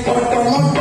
Pakai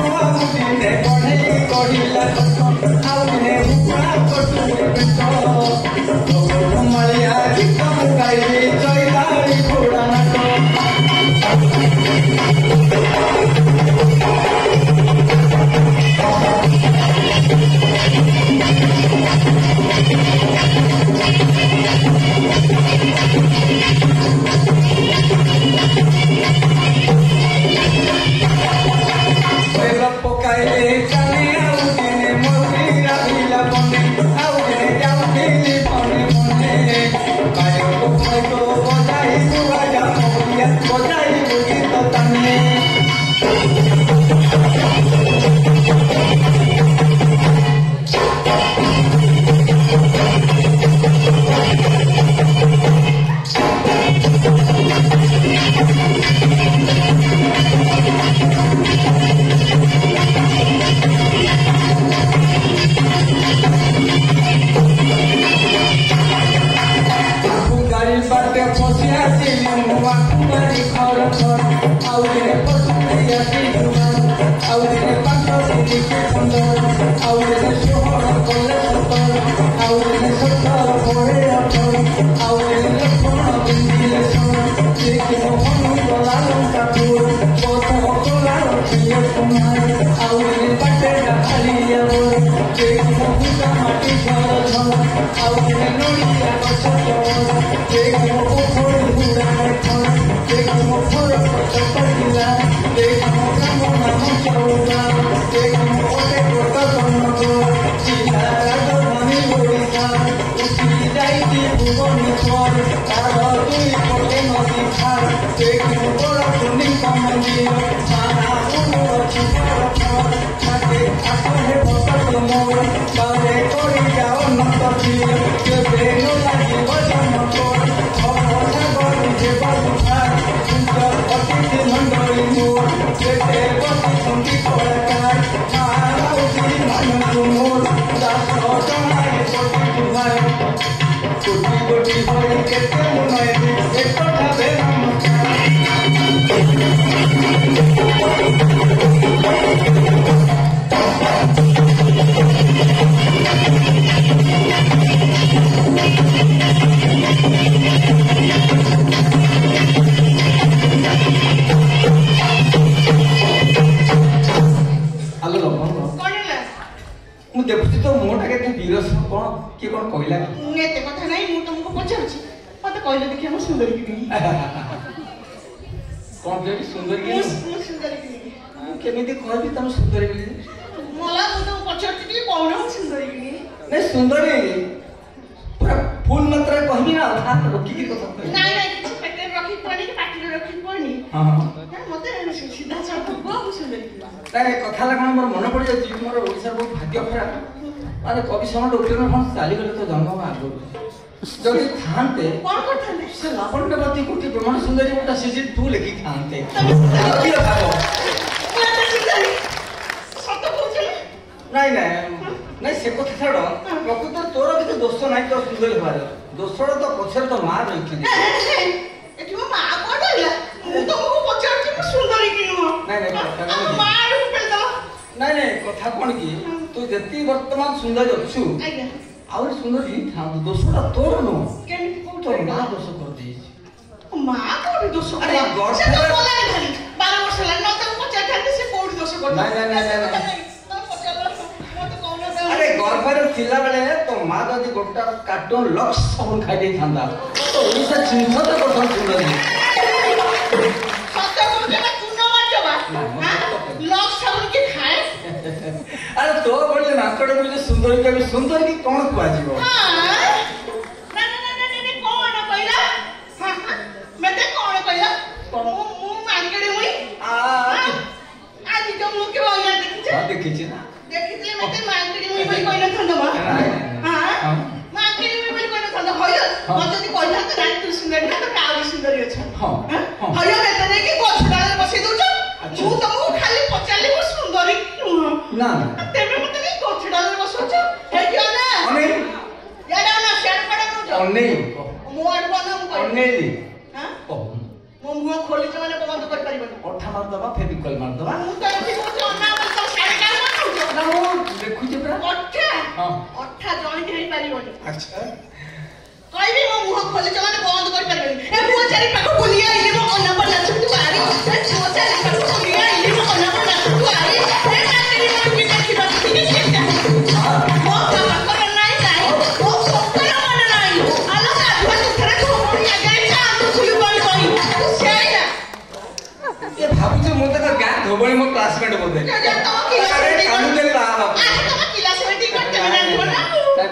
भावुचे मु तो गाँ धोबणी मो क्लास क्लासमेट बोलते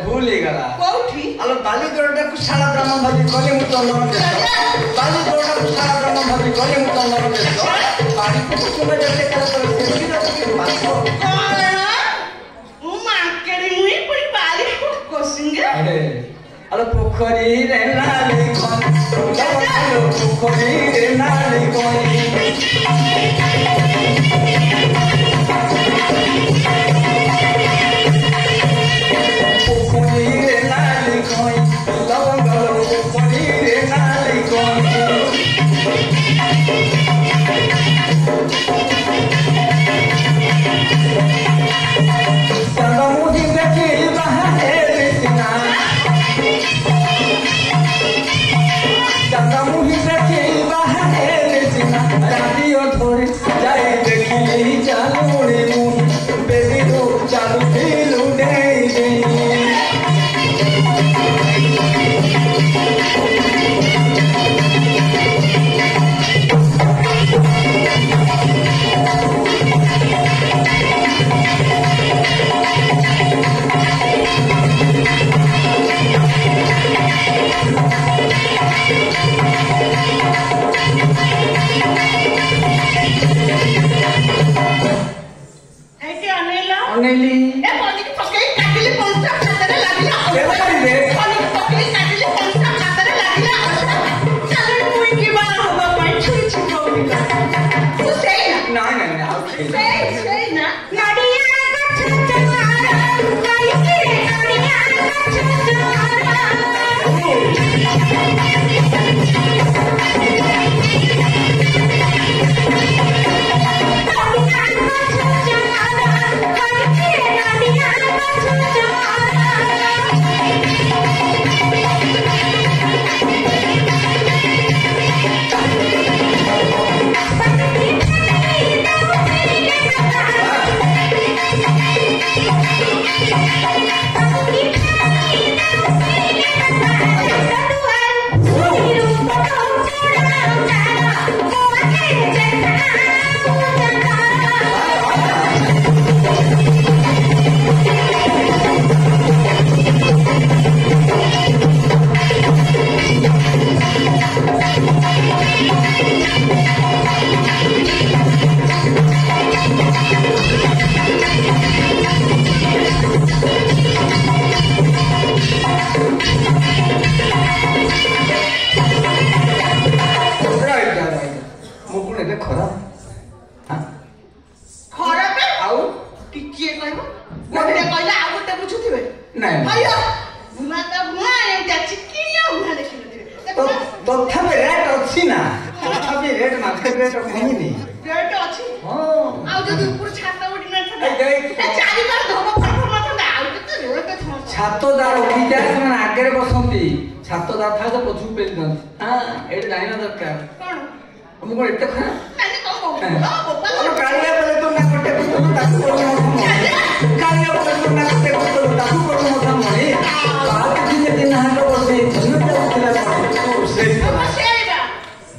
भूल ही गला अल बाली दोड़ा कुशाला ब्रह्म भाभी गले मु चंदन देश बाली दोड़ा कुशाला ब्रह्म भाभी गले मु चंदन देश बाली को सुने जैसे कर सेठी ना की बात उ मार्केट मुई कोई बाली को कोसिंगे अरे अल पोखरी रे नाली कोन अल पोखरी रे नाली कोन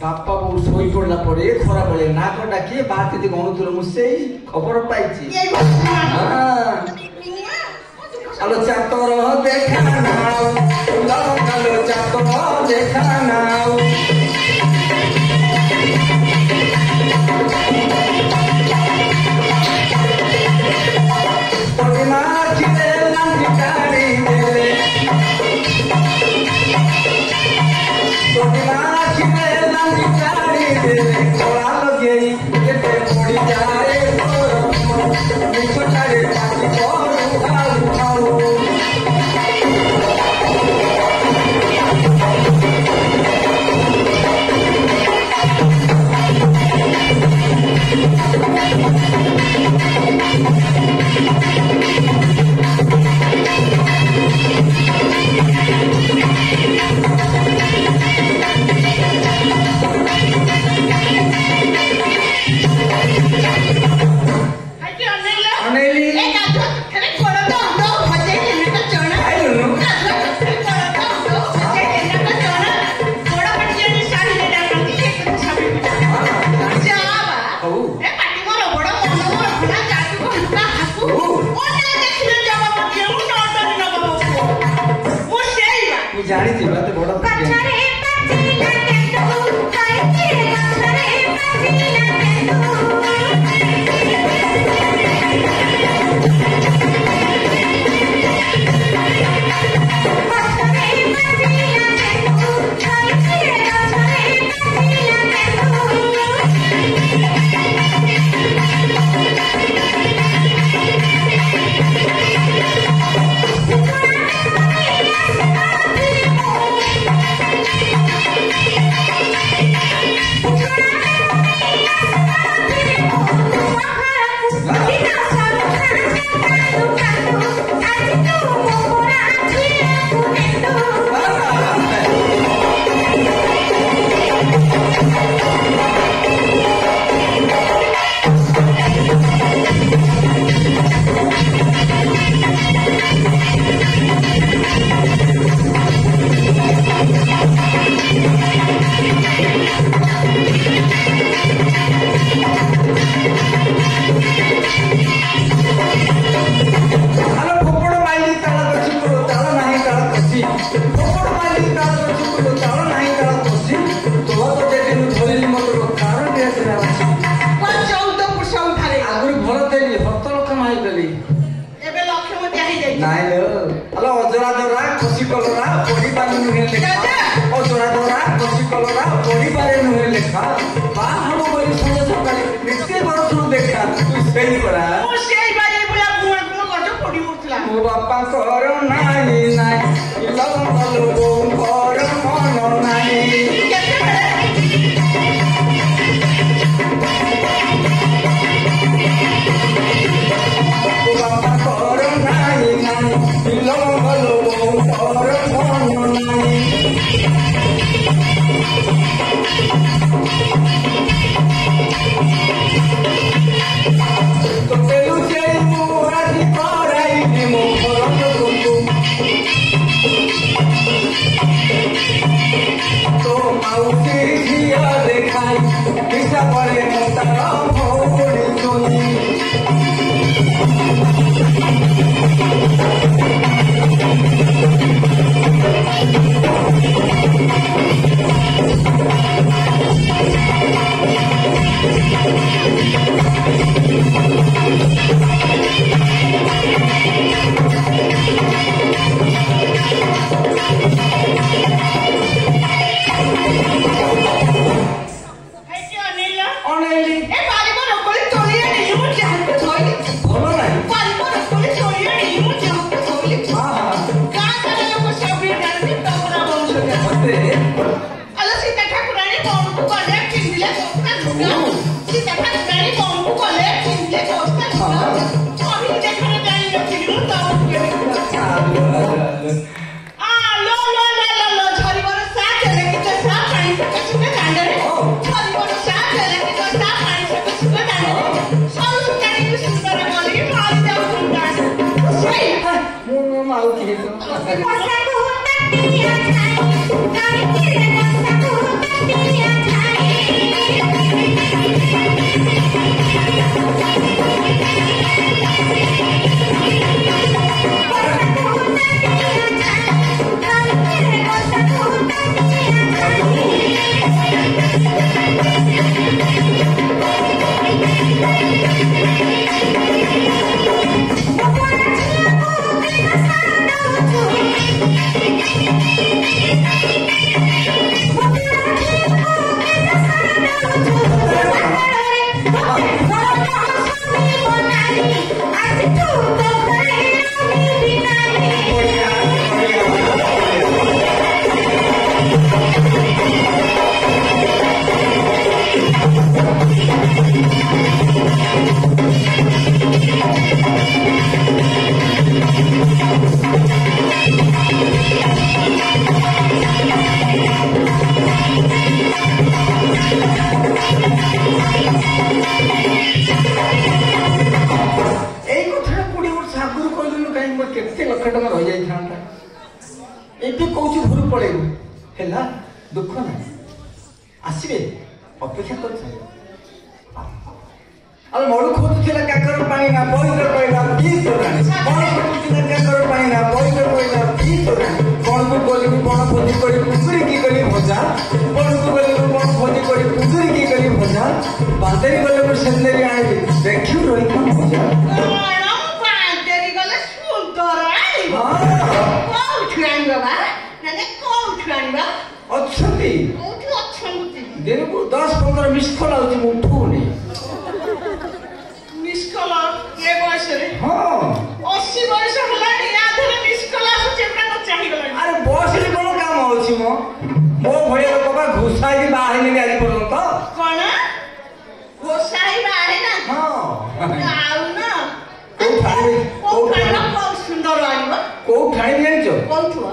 बापा बहु सोई पड़ला पड़े खरा बळे ना को डाकी बात ती गणुतर मुसे खबर पाइची चलो चातर देखा नाउ चलो चातर देखा नाउ परमा खिले लंगी काड़ी देले परमा खिले लंगी काड़ी देले कोला लगे केते पड़ी जाए निछटारे पाटी को खाऊ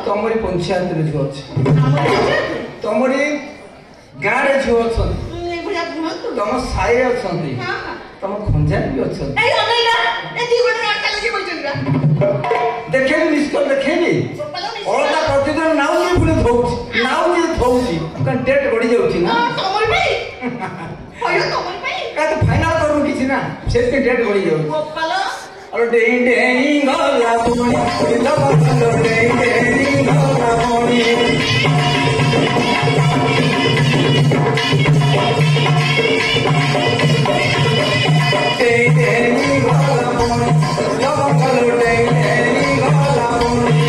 ତମରି ପଞ୍ଚାୟତ ରେ ଝିଅ ଅଛି ତମରି ଗାଁ ରେ ଝିଅ ଅଛନ୍ତି ତମ ସାହି ଅଛନ୍ତି ତମ ଖଞ୍ଜାରେ ବି ଅଛନ୍ତି ଦେଖେନି ନିଶ୍ଚୟ ଦେଖେନି ଅଳତା ପ୍ରତିଦିନ ନାଉଚି ପୁଣି ଧଉଛି ଥଉଛି ଡେଟ୍ ଗଡ଼ି ଯାଉଛି ନା ଫାଇନାଲ କରୁ କିଛି ନା ସେଥିପାଇଁ ଡେଟ୍ ଗଡ଼ି ଯାଉଛି अरे डेई डेई गला पुणी लबलो डेई डेई गला पुणी डेई डेई गला पुणी लबलो डेई डेई गला पुणी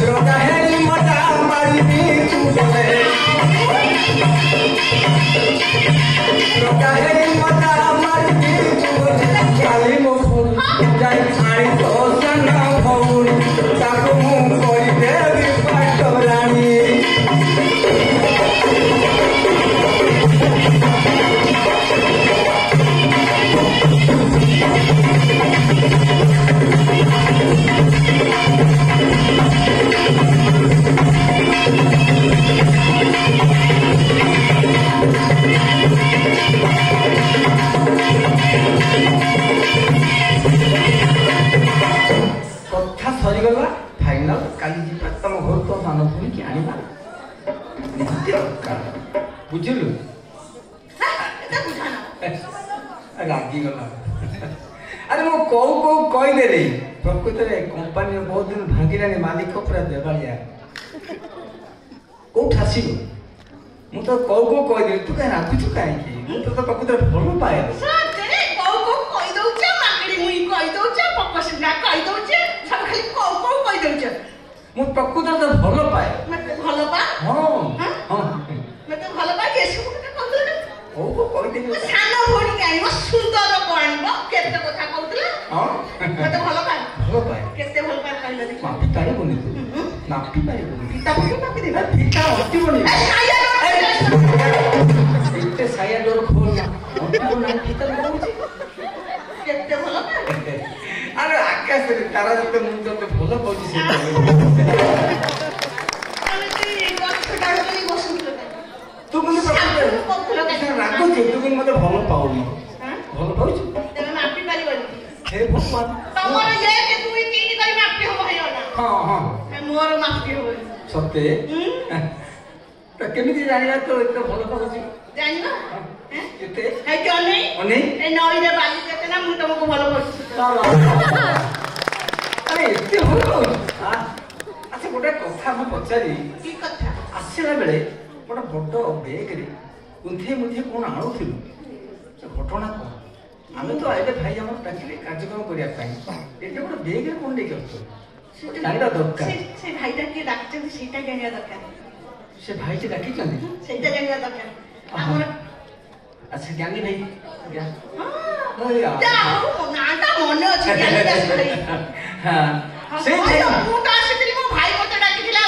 रोटा है मटा मारी तू बोले काहे मता मारती तू काली मो जाई खाणी तो सन भौनी ताको मु कोई देवी पाटरानी कथा सरीगला फाइनाल काली जीवा तुम घर तो मान भूमि की आनिबा बुझलु रागी गला अरे मो को कहि देली प्रकृत रे कंपनी बहुत दिन भांगिलानी मालिक पूरा देवालिया को ठासी मु तो को कहि देली तू काहे राखु छु काहे की मु तो प्रकृत रे भलो पाए सरे को कहि दउ छ माकड़ी मुई कहि दउ छ पकसना कहि दउ छ सब खाली को कहि दउ छ मु प्रकृत रे भलो पाए मते भलो पा हां हां मते भलो पा के सब कथा कहतले को कहि देली सानो भोनी आइबो सुंदर को आइबो केते कथा कहतले हां मते भलो पाए केते भलो पाए कहले देखि मापी तारे बनि तू मापी पारे बनि पिता बनि मापी दे पिता हट्टी बनि इते साया डोर खोल ना हट्टी बनि पिता बोलछि केते भलो पाए अरे आकाश रे तारा जते मुन जते भलो बोलछि से अरे ती कथा डाली बसुतले तू मुझे रागो तू मते भलो पाउनी भलो पाउछु तमे मापी पारिबनी हे भगवान तमर ये के तू तीन करी मापी हो भइयो ना हां हां मोर मापी हो सत्य तो केमिति जानिया तो इतना भलो पाउछि जानिबा केते है कि अनै अनै ए नई रे बाली केते ना मु तुमको भलो पाउछि अरे इते भलो पाउछि अच्छा गोटे कथा हम पचारी की कथा आसिला बेले गोटे बड़ बेग रे उंथे मुझे कोन आणुथिलु से घटना को आमे तो आइले भाई हमर टाकिले कार्यक्रम करिया पाई एटे गोटे बेग रे कोन लेके आछो जानिबा दरकार से भाईटा के डाक्टर सेटा जानिया दरकार से भाई के डाकी चंदी सेटा जानिया दरकार हमर अच्छा ज्ञानी भाई क्या हां जाओ नाटा मने अछि ज्ञानी दास भाई हां से मु ता आसीली मो भाई मते डाकिथिला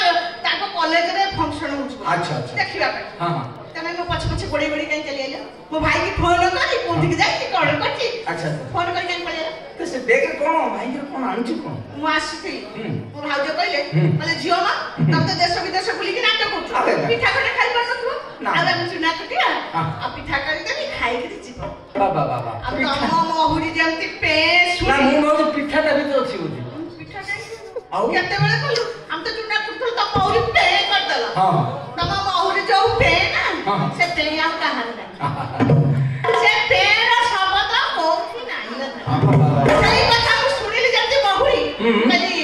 ताको कॉलेज रे फंक्शन होछ अच्छा अच्छा देखिबा पे हां हां तमे मो पछ पछ बड़ी बड़ी कहीं चली आइलो मो भाई की फोन करी कोठी के जाई कोन करछि अच्छा फोन करी कहीं पळे तो से बेग रे कोन भाई के कोन आनछु कोन मु आसीथि मो भाउज कहले माने जियो मा तब तो देश विदेश बुली के नाटक करछु पिठा खने खाइ परसथु आबे मु चुना कटिया आ पिठा करी देबी खाइ के जीवो बाबा बाबा अब तो मोहुरी जेंति पे ना मु मो पिठाटा भी तो अछि बुझी पिठा जाई आउ केते बेले कहलु हम तो चुना कुटल तो मोहुरी पे कर देला हां तम मोहुरी जो पे ना से पे आ कहां ना से पे रा शब्द कोठी नाही ना सही कथा मु सुनिली जेंति मोहुरी कहली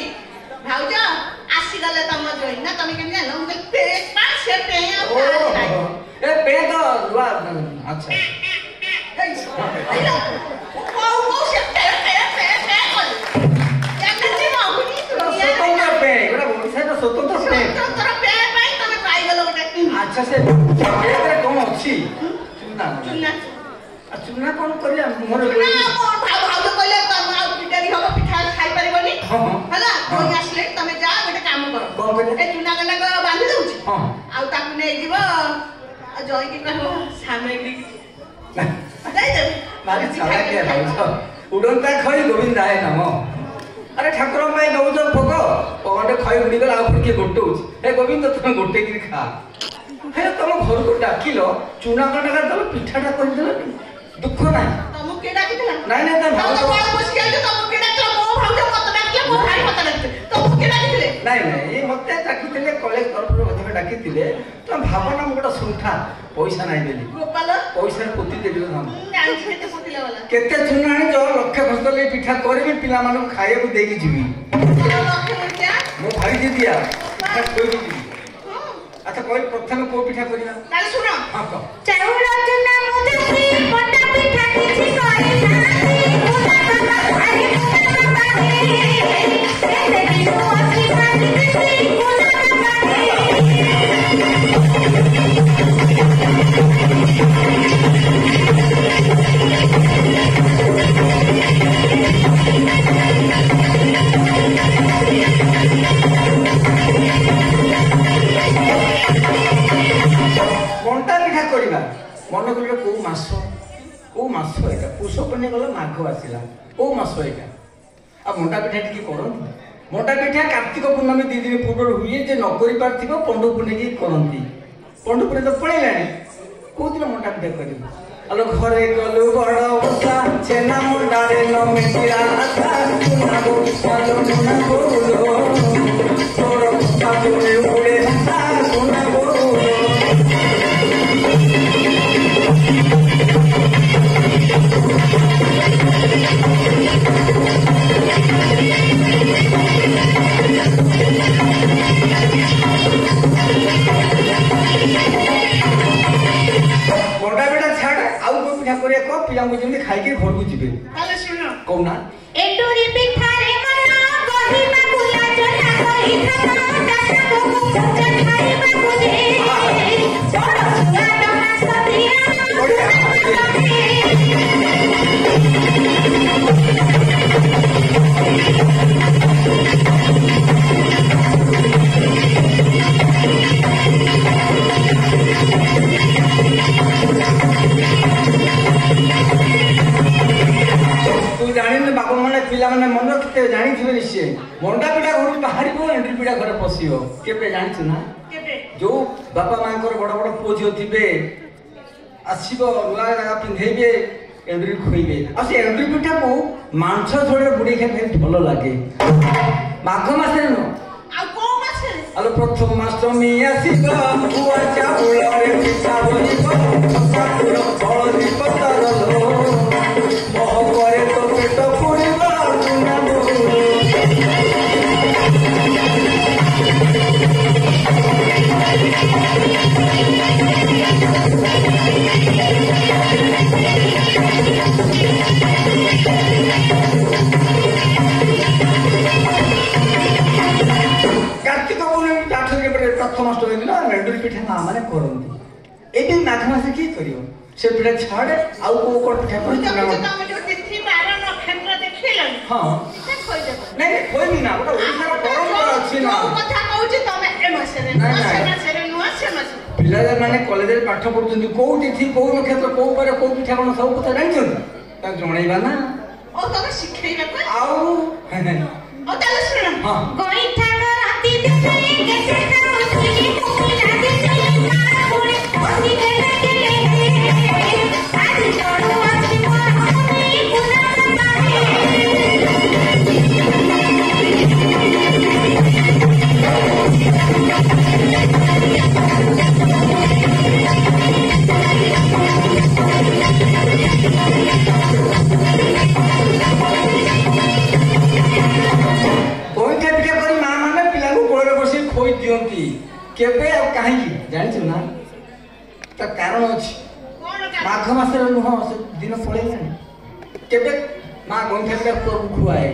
भाउज आसी गले तम जोई ना तमे केन जानो हम पे पा से पे आ ए पे तो लुआ अच्छा अच्छा से कौन अच्छी चुना चुना कौन करिया मोर भाउज कहले पिटारी हम पिठा खाइ परिबनी हला कोई आसले तमे जा गोटे काम कर कौन करे ए चुना गना बांधी दउची हां आ ताकू नै जीव जय की कहबो सामग्री दे दे भारी चालाकिया भाउज उडंता खई गोविंदाय नमो अरे ठाकुर भाई नौज भोग पगटे खई उड़ी गला आ किए गोटौछ हे गोविंद तुम गोटे की खा हे तुम घर को डाकिलो चूना कंडा दल पिठाटा कर देलो दुख ना तुम के डाकिला नहीं नहीं ता भाउज तो बड़ बस के तुम के डाकिला मो भाउज मत डाकिला मो भाई मत डाकिले तुम के डाकिले नहीं नहीं मते डाकिले कॉलेज तरफ मते डाकिले तुम भावना गोटा सुंठा पैसा नहीं देली गोपाल पैसा पोती देली हम जान छेते पोतिला वाला केते चूना आनी जो लक्ष्य खर्च ले पिठा करबी पिला मानु खाए को देकी जीवी लक्ष्य क्या मो भाई दे दिया पिठा कोई भी अच्छा कोई प्रथम को पिठा करिया ताले सुनो हां को चाउरा चना मुदकी पटा पिठा किछि करे ना मुना बाबा अरे मुना बाबा हे देखि नो असली पानी किछि मुना कोनटा पिठा करिबा मन करियो को मास एटा पुष पने गलो माघ आसिला को मास एटा आ मोटा पिठा टिके करन मोटा पिठा कार्तिक पूर्णमी 2 दिन पूर्व हुए जे न करि पारथिबो पंडु पुने की करंती पंडु पुने तो पळेलानी को दिन मोटा पिठा करिबो अलो घरे गलु बड़ ओसा छेना मुंडारे न मिटिरा आसा सुना गो सालो मुना बोलो तोर साबुने उड़े सा सुना बोलो मोटा बेटा छाड़ आउ को पिठा करे को पिला मु जेमि खाइ के घर को जिबे ताले सुनो कोना एटोरी पिठा रे मना गही मा कुला जटा गही खाना दासा को मुचा खाई मा कुले बड़ सुआ डमा सदिया तू जानी न बाबा माने पिला माने मन रखते जानी थिबे निश्चय मंडा पिठा घर बाहरिबो एंट्री पिठा घर पसियो केबे जानि छु ना केबे जो बाबा मांकर बड़ बड़ पोजियो थिबे आसीबो रुआ लगा पिंधेबे एंट्री खोइबे आ से एंट्री पिठा को मांस थोड़े बुडी के भाई भलो लागे माघ मासे न आ को मासे आलो प्रथम मासमी आसीबो बुआ चाउल रे पिठा बनिबो साकुर फळदी पतर लो मोह करे तो पेट पुरिबो चुना बोलो कार्तिक पूर्णिमा टाठरे प्रथम अष्टमी दिन मेंडुरी पिठा ना माने करंती एबे माघ मासे की करियो से पिठा छाड़े आउ को कोन पिठा कर चुना तमे जो तिथि 12 नक्षत्र देखिलो हां से खोइ देबो नहीं खोइनी ना ओटा ओडिसा परंपरा अछि ना कथा कहूची तमे ए मासे रे नुआ से मासे पिला माने कॉलेज रे पाठ पढुचंदी को तिथि को नक्षत्र को पर को पिठा कोन सब कथा जानि ता जणैबा ना ओ तमे शिखैबा को आउ ओ ताले सुन हां गोई ठाकर राती देखे कैसे सब सुनी कोला दे चले पुणे बसी के आज छोड़ो आज मोहनी पुना केबे आ काहे जानि छु ना त कारण अछि माघ मास रे नुह से दिन पळेलानी केबे मा गंठा के प्रभु खुआए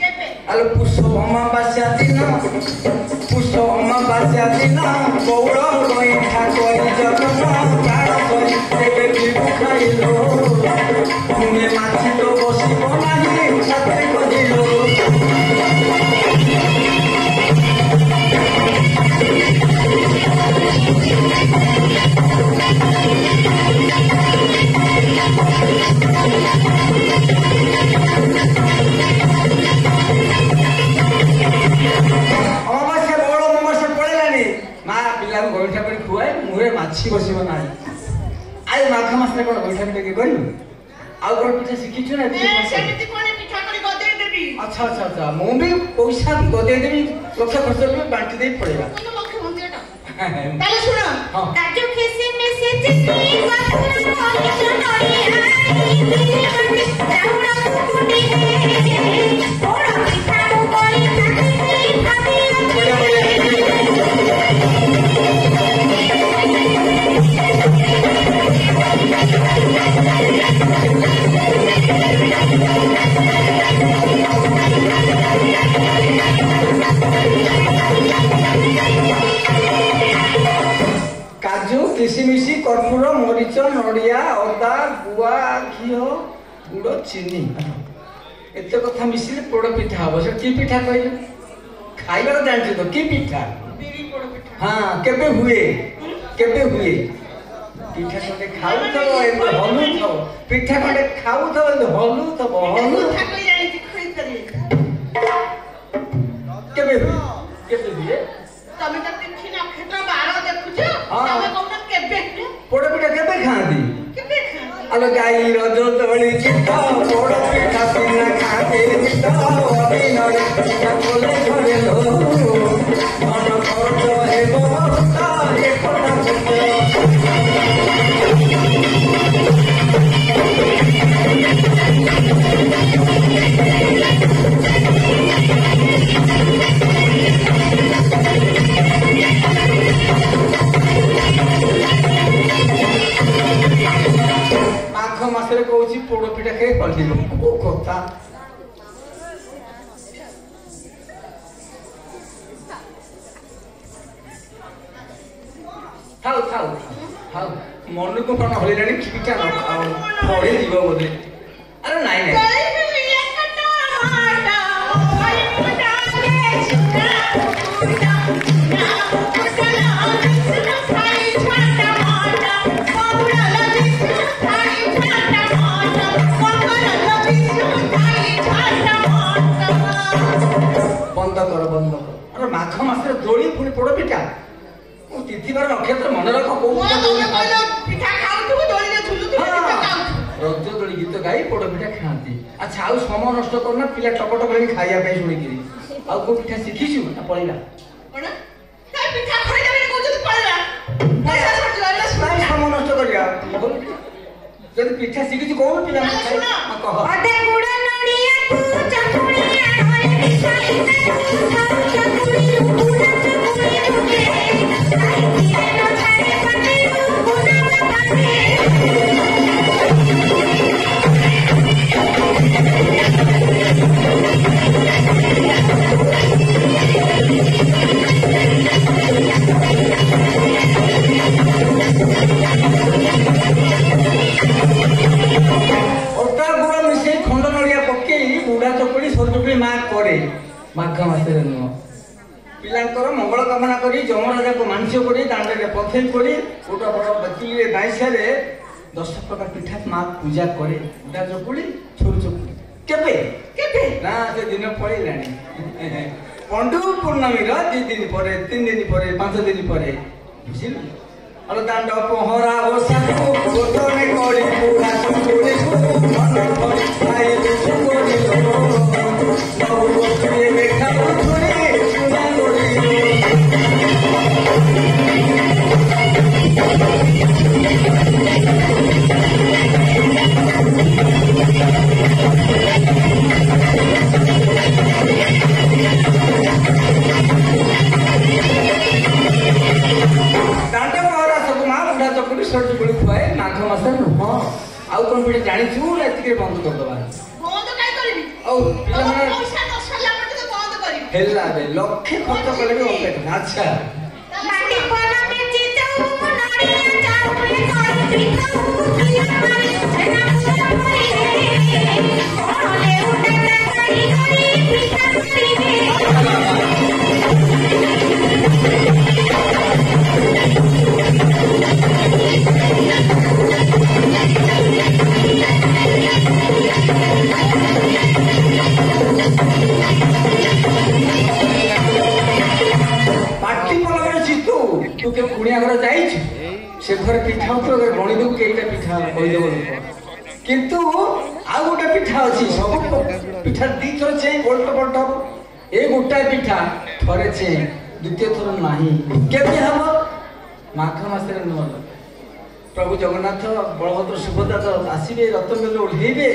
केबे आलो पुष्प अमावास्या दिन गौड़ गंठा कोई जगत प्राण कोई केबे बिबु खाइलो तुमे माछी तो बसिबो नाही साथे कदिलो ମାଛି ବସିବ ନାହିଁ। ଆଇ ମାଘ ମାସରେ କଣ ବୈଠା ପିଠା କିଏ କରିବୁ? ଆଉ କଣ ପିଠା ଶିଖିଛୁ ନା? ଆଚ୍ଛା ଆଚ୍ଛା ଆଚ୍ଛା ମୁଁ ବି ପଇସା ବି ଗଦେଇ ଦେବି ଲକ୍ଷ ଖର୍ଚ୍ଚ କରି ବାଣ୍ଟି ଦେଇ ପଳେଇବା। ତାହେଲେ ଶୁଣ କାଜୁ କିସମିସ ଚିନି काजू किसमिश कर्पूर मरीच नड़िया अदा गुआ घी गुड़ चीनी एत कथा मिसिले पोड़ पिठा हम से कि पिठा कह खाइबा जानते तो कि पिठा? हाँ केबे हुए पिठा खंडे खाऊ हलु पिठा खंडे खाऊ हलु केबे हुए तमे त देखि नक्षत्र 12 देखुछ तमे कोन केबे पोड़ पिठा केबे खांदी अलो गाई रजो तोली चिता पोड़ पिठा पिना खाते चिता अभी नरे पिठा कोले घरे लो मन खर्च हेबो ता ए पटा चिता माघ मासरे कहूँ पोड़ पिठा खाई पड़ी कथा थाउ थाउ थाउ मन को कौन हल्ला पिठा न पड़े जीव बोले अरे नाई नाई बंद कर अरे माघ मासरे दोली पुणी पोड़ पिठा तिथिबार नक्षत्र मन रख रज दोली गीत गाई पोड़ पिठा खाती। अच्छा आउ समय नष्ट करना पिला टपटप खाइया शुणिकी आउ को पिठा शिखीचु ना पड़ेगा समय नष्ट करिया जब पिठा शिखी कौन पिला माघ मासरे नुह पिलांकर मंगल कामना करी जमराजा को मानसिक करी दांडे पथई पड़ी गोटे बड़ बतिले बाईसारे 10 प्रकार पिठा माँ पूजा करे बुढ़ा चकुड़ी छोर चकुड़ी केबे केबे ना से दिन पड़ेलानी पंडु पूर्णमी 2 दिन पर 3 दिन पर 5 दिन पर बुझिलु अरे दांड पहरा ओसा को गोतने करी बुढ़ा चकुड़ी को मन भरी खाई चकुड़ी लो खुआए माघ मास नुह आउ कौन पिठा जानी बंद करदबा लक्षे खर्च कले भी अच्छा से थोड़े पिठा उपर गणिदेव कईटा पिठा कहीदेव लोक किंतु आउ गोटे पिठा अच्छी सब पिठा दी थर चे पलट पलट हम ए गोटाए पिठा थरे चे द्वितीय थर नहीं केबे हम माघ मासरे नुह प्रभु जगन्नाथ बलभद्र सुभद्रा तो आसबे रत्न ओह्लैबे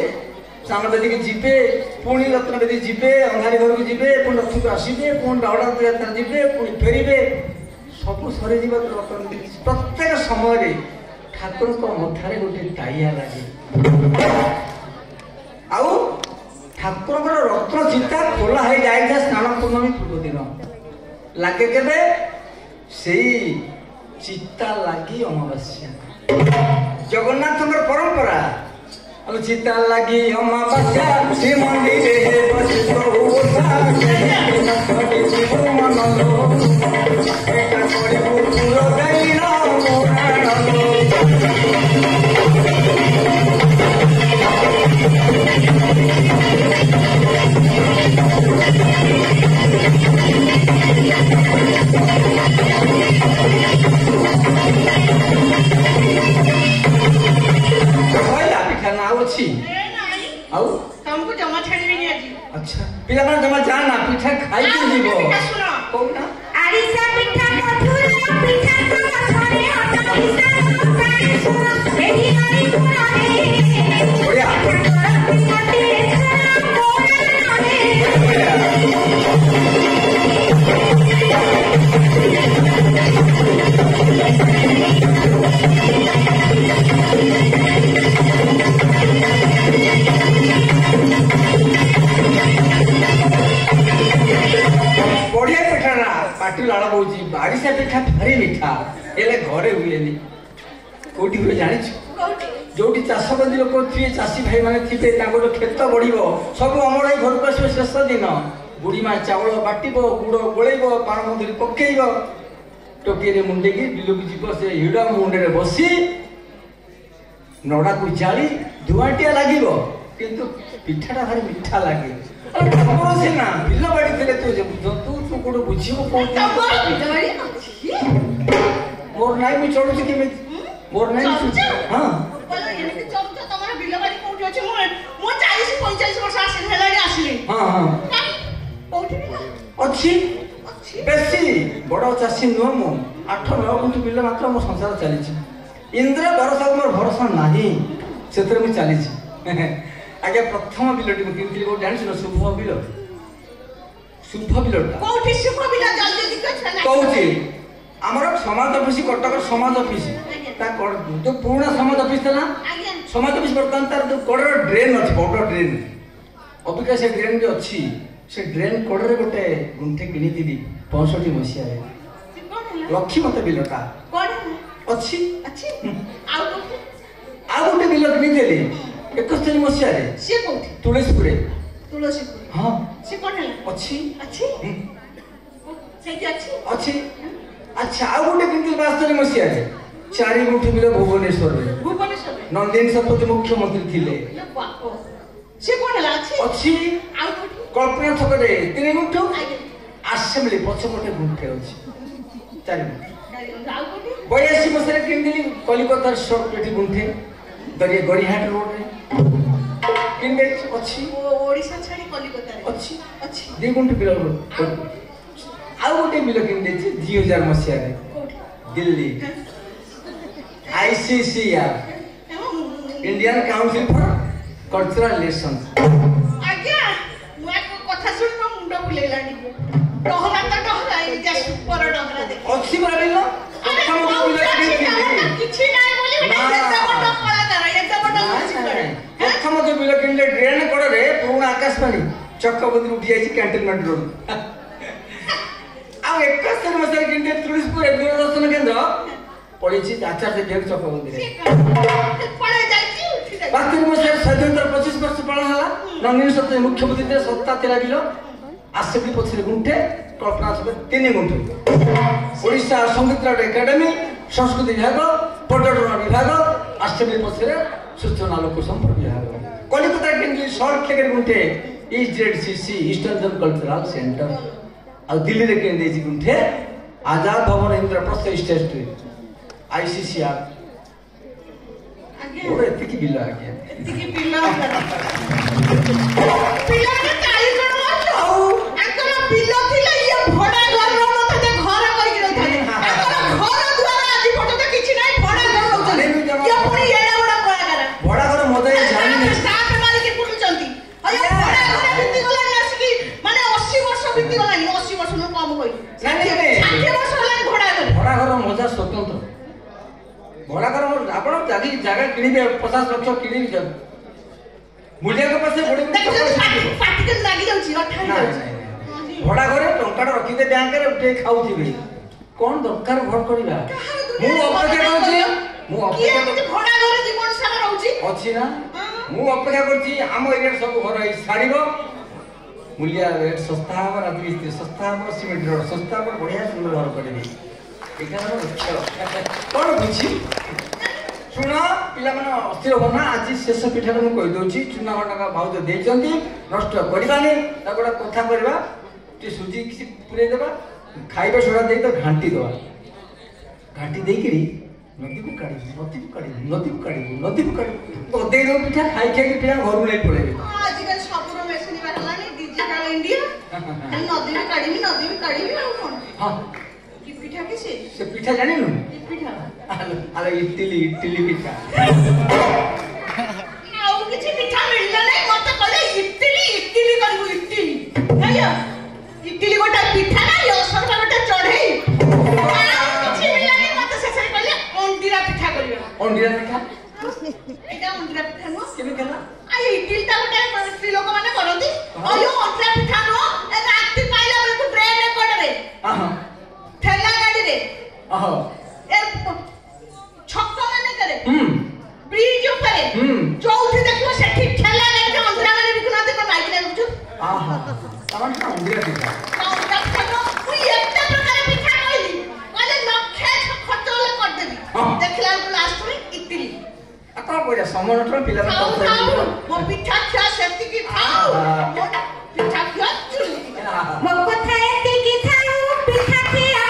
सामने बेदी के जीवे पुणी रत्न बेदी जीवे अंधारी घर को जीवे पुणी रथ को आसबे पुणी बावड़ा यात्रा जीवे पुणी फेरबे सब सरी जीव रत्न प्रत्येक समय ठाकुर को मथारे गोटे टाइया लगे आउ ठाकुर रत्न चिता खोला हो जाए स्नान पूर्णमी पूर्व दिन लगे केबे से चिता लगी अमावास्या जगन्नाथ परंपरा चिता लगी अमावास्या श्री मंदिर तुमको जमा छाड़ी नहीं आज अच्छा पिला ना जमा जाना पिठा खाई के जीवो सुनो कोना आरिसा पिठा मधुरा पिठा का घरे आरिसा पानी सुनो एही हरी पुरा रे बढ़िया बढ़िया पिठा ना पाटी लाड़ बोची बारिशा पिठा भारी मिठा एले घरे हुएनी कोठी हुए जानि जोटी चाष बंदी लोक थे चाषी भाई माने थे खेत बढ़ो सब अमर घर को आस शेष दिन बुढ़ी माँ चाउल बाटब गुड़ गोलैब पान मधुरी पकईब टोपी मुंडेकी बिल को जीव से हिड़ मुंडे बसी नड़ा को जाली धुआटिया लगे किंतु पिठाटा भारी मिठा लगे सीना बिल बाड़ी थे तू तू गोटे बुझे मोर नाई मुझे चढ़ुची केमी मोर नाई हाँ अच्छी बेसी बड़ चाषी नुह मु 8-9 गुंठ बिल मात्र मो संसार चली इंद्र भरोसा मोर भरोसा नहीं से चली आगे प्रथम बिलटी किनथि को जानि सुनो शुभ बिलटा कोठी शुभ बिल जल्दी दिक्कत कहूची हमर समाज ऑफिस कटक समाज ऑफिस ता जो पुराना समाज ऑफिस था समाज ऑफिस बर्तमान तार जो कड़र ड्रेन अछि बड़ ड्रेन अबिका से ड्रेन भी अछि से ड्रेन कड़रे गोटे गुंठे किनी दिली 65 मसिया रे लक्ष्मी मते बिलटा कोन अछि आ गोटे बिल किनी देली 71 मसिया रे से कोठी तुलसीपुर हां से कोन है अछि सेठी अछि अच्छा आ गोटे किंतु 72 मसिया रे 4 गुंठ बिल भुवनेश्वर रे नंदिन सपति मुख्यमंत्री थिले से कोन है अछि आ कल्पना छक रे 3 गुंठ असेंबली पछपटे गुंठे अछि 4 गुंठ 82 मसिया रे किंदिली कलिकता शॉर्ट पेटी गुंठे दरिया गड़ीहाट रोड रे किंदे अछि ओडिसा छाड़ी कलिकता रे अछि 2 गुंठ बिल आ गोटे बिल किंदे 2000 मसिया रे Delhi ICCR Indian council for cultural relations आज्ञा मैं कथा सुन म मुंडा बुलेलानी डहरा त डहरा ए जे सुपर डहरा देख अछि बारिल प्रथम बिल किछि नाही बोली एते बड़ कलाकार एते बड़ प्रथम जो बिल किंदे ड्रेन कड़ रे पुराना आकाशवाणी चक्कबंदी उठी आइछि कैंटनमेंट रोड आ 71 मसिया किंदे तुलसीपुर दूरदर्शन केंद्र पड़ीछि आचार्य देव चक्कबंदी रे पळे जाइछि उठी जाइछि 72 मसिया स्वाधीनता 25 वर्ष पालन हला नंदिन सत्य मुख्यमंत्री दे सत्ता 13 बिल आसेबली पछरे गुंठे कल्पना छक 3 गुंठे ओडिशा संगीत एकेडमी संस्कृति विभाग पर्यटन विभाग आसेबली पछरे सूचना लोक संपर्क विभाग कलिकता केंद्रीय शॉर्ट खेगर गुंठे EZCC eastern zone cultural centre आ दिल्ली रे केंद्रीय गुंठे आजाद भवन इंद्रप्रस्थ स्टेट ICCR ଆଜ୍ଞା ମୋର ଏତିକି ବିଲ ଆଜ୍ଞା ଏତିକି ପିଲା ପିଲାମାନେ ଚାଳି ଜଣ ଆଉ ଆଙ୍କର ବିଲ ଥିଲା ଇଏ ଭଡା ଘର ରହୁନଥିଲେ ଘର କରିକି ରହିଥିଲେ ଆଙ୍କର ଘର ଦ୍ୱାର ଆଜି ପର୍ଯ୍ୟନ୍ତ କିଛି ନାହିଁ ଭଡା ଘର ରହୁଛନ୍ତି ଇଏ ପୁଣି ଏଡା ବଡ କଳାକାର ଭଡା ଘର ମଜା ଜାଣିନି ଷ୍ଟାଫ ମାରିକି ବୁଲୁଛନ୍ତି ଆଜ୍ଞା ଭଡା ଘର ବିତି ଗଲାଣି ଆସିକି ମାନେ 80 ବର୍ଷ ବିତି ଗଲାଣି 80 ବର୍ଷ ନୁ କମ କହି 60 ବର୍ଷ ହେଲାଣି ଭଡା ଘର ମଜା ସ୍ୱତନ୍ତ୍ର ଭଡା ଘର ଆପଣ ଯଦି ଜାଗା କିଣିବେ 50 ଲକ୍ଷ କିଣିବେ ମୂଲ୍ୟଙ୍କ ପାଶେ ପାଟିକେ ଲାଗି ଯାଉଛି ଭଡା ଘରେ ଟଙ୍କାଟା ରଖିଦେ ବ୍ୟାଙ୍କରେ ଉଠେଇ ଖାଉଥିବେ କଣ ଦରକାର ଘର କରିବା ମୁଁ ଅପେକ୍ଷା କରୁଛି ଭଡା ଘରେ ଜୀବନ ସାରା ରହୁଛି ଅଛି ନା ମୁଁ ଅପେକ୍ଷା କରୁଛି ଆମ ଏରିଆରେ ସବୁ ଘର ହେଇ ଛାଡ଼ିବ ମୂଲ୍ୟ ରେଟ୍ ଶସ୍ତା ହେବ ରାଜମିସ୍ତ୍ରୀ ଶସ୍ତା ହେବ ସିମେଣ୍ଟ ରୋଡ ଶସ୍ତା ହେବ ବଢିଆ ସୁନ୍ଦର ଘର କରିବି କଣ ବୁଝି ଶୁଣ ପିଲାମାନେ ଅସ୍ଥିର ହବ ନା ଆଜି ଶେଷ ପିଠାଟା ମୁଁ କହିଦେଉଛି ଚୁନା ଘଣ୍ଟା ଭାଉଜ ଦେଇଛନ୍ତି ନଷ୍ଟ କରିବାନି ତାକୁ ଗୋଟେ କଥା କରିବା ଟିକେ ସୁଜି କିଛି ପୁରେଇ ଦେବା ଖାଇବା ସୋଡ଼ା ଦେଇ ତ ଘାଣ୍ଟି ଦେବା ଘାଣ୍ଟି ଦେଇକିରି ନଦୀକୁ କାଢିବୁ ନଦୀକୁ ଗଦେଇ ଦେବୁ ପିଠା ଖାଇକି ପିଲା ଘରକୁ ନେଇ ପଳେଇବେ ଆଜିକାଲି ସବୁର ମେସିନ୍ ବାହାରିଲାଣି ଡିଜିଟାଲ ଇଣ୍ଡିଆ ଖାଲି ନଦୀକୁ କାଢିବି ଆଉ କଣ ହଁ କି ପିଠା କି ସେ ପିଠା ଜାଣିନୁ କି ପିଠା ଆରେ ଇଟିଲି ପିଠା ଆଉ କିଛି ପିଠା ମିଳିଲା ନାହିଁ ମତେ କହିଲେ ଇଟିଲି କରିବୁ ଇଟିଲି ଗୋଟେ ପିଠା ନା ଅସରଟା ଗୋଟେ ଚଢେଇ ଆଉ କିଛି ମିଳିଲାନି ମତେ ଶେଷରେ କହିଲେ ଅଣ୍ଡିରା ପିଠା କରିବା ଏଇଟା ଅଣ୍ଡିରା ପିଠା ନୁହଁ କେମିତି ହେଲା ଆଉ ଇଟିଲିଟା ଗୋଟେ ସ୍ତ୍ରୀ ଲୋକମାନେ କରନ୍ତି ଆଉ ଅଣ୍ଡିରା ପିଠା ନୁହଁ ରାତି ପାଇଲା ବେଳକୁ ଟ୍ରେନରେ ପଡରେ ଠେଲା ଗାଡିରେ ଛକ ମାନଙ୍କରେ ବ୍ରିଜ ଉପରେ ଯୋଉଠି ଦେଖିବ ସେଠି ଠେଲା ଗାଡିରେ ଅଣ୍ଡିରା ମାନେ ବିକୁନାହାନ୍ତି କଣ ମାଇକି ଲାଗୁଛୁ ଅଣ୍ଡିରା ପିଠା ମୁଁ ଏତେ ପ୍ରକାର ପିଠା କହିଲି କହିଲେ ଲକ୍ଷେ ଖର୍ଚ୍ଚ ହେଲେ କରିଦେବି ଦେଖିଲା ବେଳକୁ ଲାଷ୍ଟରେ ଇଟିଲି କଣ କରିବା ସମୟର ପିଲାମାନେ ମୋ ପିଠା ଖିଆ ସେତିକି ଥାଉ ପିଠା ଖିଆ ଚୁଲି ମୋ କଥା ଏତିକି ଥାଉ ପିଠା ଖିଆ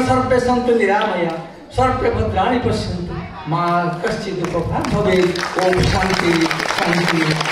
सर्वे सन्तु निरामया सर्वे भद्राणि पश्यन्तु मा कश्चित् दुःखभाग् भवेत्। ओम शान्ति शान्ति।